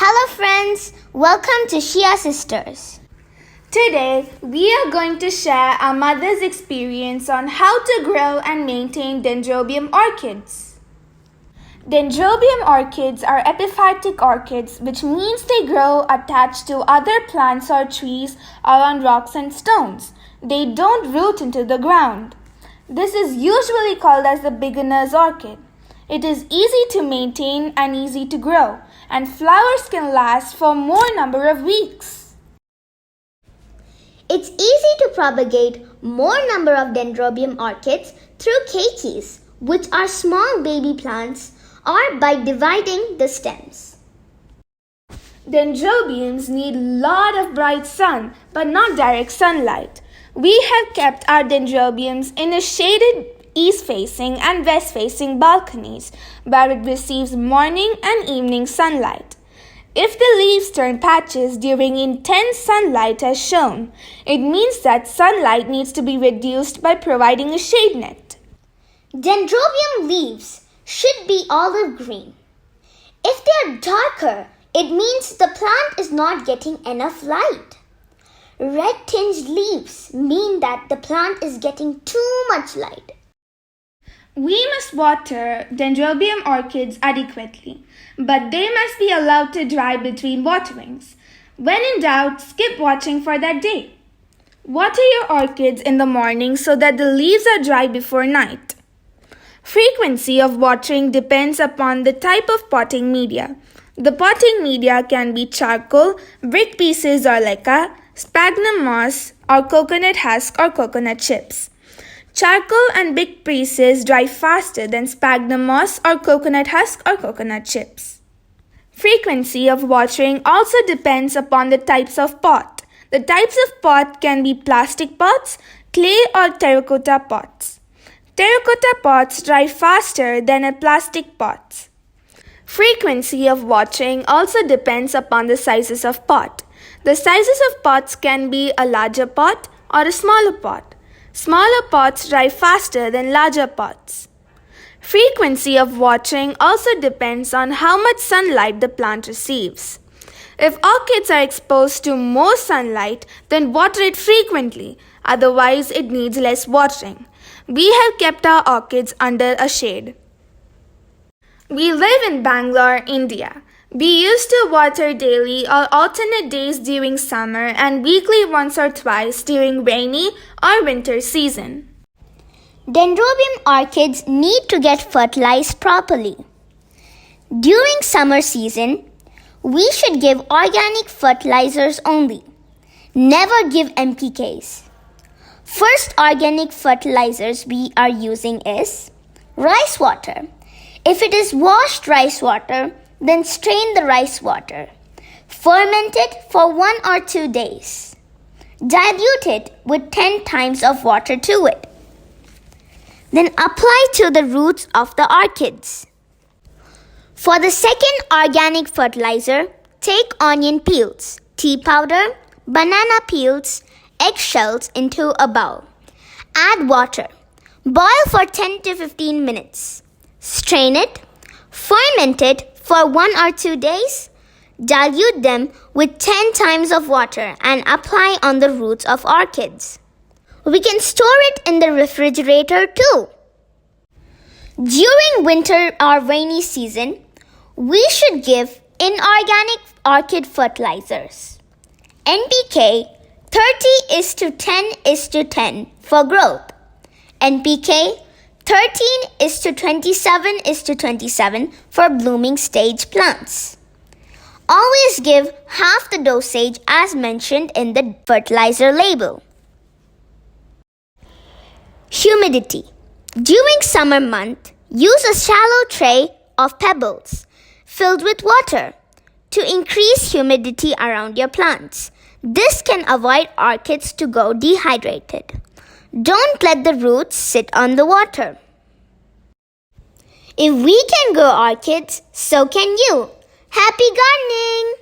Hello friends, welcome to Shia Sisters. Today, we are going to share our mother's experience on how to grow and maintain Dendrobium orchids. Dendrobium orchids are epiphytic orchids, which means they grow attached to other plants or trees or on rocks and stones. They don't root into the ground. This is usually called as the beginner's orchid. It is easy to maintain and easy to grow, and flowers can last for more number of weeks. It's easy to propagate more number of Dendrobium orchids through keikis, which are small baby plants, or by dividing the stems. Dendrobiums need lot of bright sun, but not direct sunlight. We have kept our dendrobiums in a shaded east-facing and west-facing balconies where it receives morning and evening sunlight. If the leaves turn patches during intense sunlight as shown, it means that sunlight needs to be reduced by providing a shade net. Dendrobium leaves should be olive green. If they are darker, it means the plant is not getting enough light. Red tinged leaves mean that the plant is getting too much light. We must water Dendrobium orchids adequately, but they must be allowed to dry between waterings. When in doubt, skip watering for that day. Water your orchids in the morning so that the leaves are dry before night. Frequency of watering depends upon the type of potting media. The potting media can be charcoal, brick pieces or leca, sphagnum moss, or coconut husk or coconut chips. Charcoal and brick pieces dry faster than sphagnum moss or coconut husk or coconut chips. Frequency of watering also depends upon the types of pot. The types of pot can be plastic pots, clay or terracotta pots. Terracotta pots dry faster than a plastic pots. Frequency of watering also depends upon the sizes of pot. The sizes of pots can be a larger pot or a smaller pot. Smaller pots dry faster than larger pots. Frequency of watering also depends on how much sunlight the plant receives. If orchids are exposed to more sunlight, then water it frequently, otherwise it needs less watering. We have kept our orchids under a shade. We live in Bangalore, India. We used to water daily or alternate days during summer and weekly once or twice during rainy or winter season. Dendrobium orchids need to get fertilized properly. During summer season, we should give organic fertilizers only. Never give NPKs. First organic fertilizers we are using is rice water. If it is washed rice water, then strain the rice water. Ferment it for 1 or 2 days. Dilute it with 10 times of water to it. Then apply to the roots of the orchids. For the second organic fertilizer, take onion peels, tea powder, banana peels, eggshells into a bowl. Add water. Boil for 10 to 15 minutes. Strain it. Ferment it for 1 or 2 days. Dilute them with 10 times of water and apply on the roots of orchids. We can store it in the refrigerator too. During winter or rainy season, we should give inorganic orchid fertilizers. NPK 30:10:10 for growth. NPK 13:27:27 for blooming stage plants. Always give half the dosage as mentioned in the fertilizer label. Humidity. During summer month, use a shallow tray of pebbles filled with water to increase humidity around your plants. This can avoid orchids to go dehydrated. Don't let the roots sit on the water. If we can grow orchids, so can you. Happy gardening!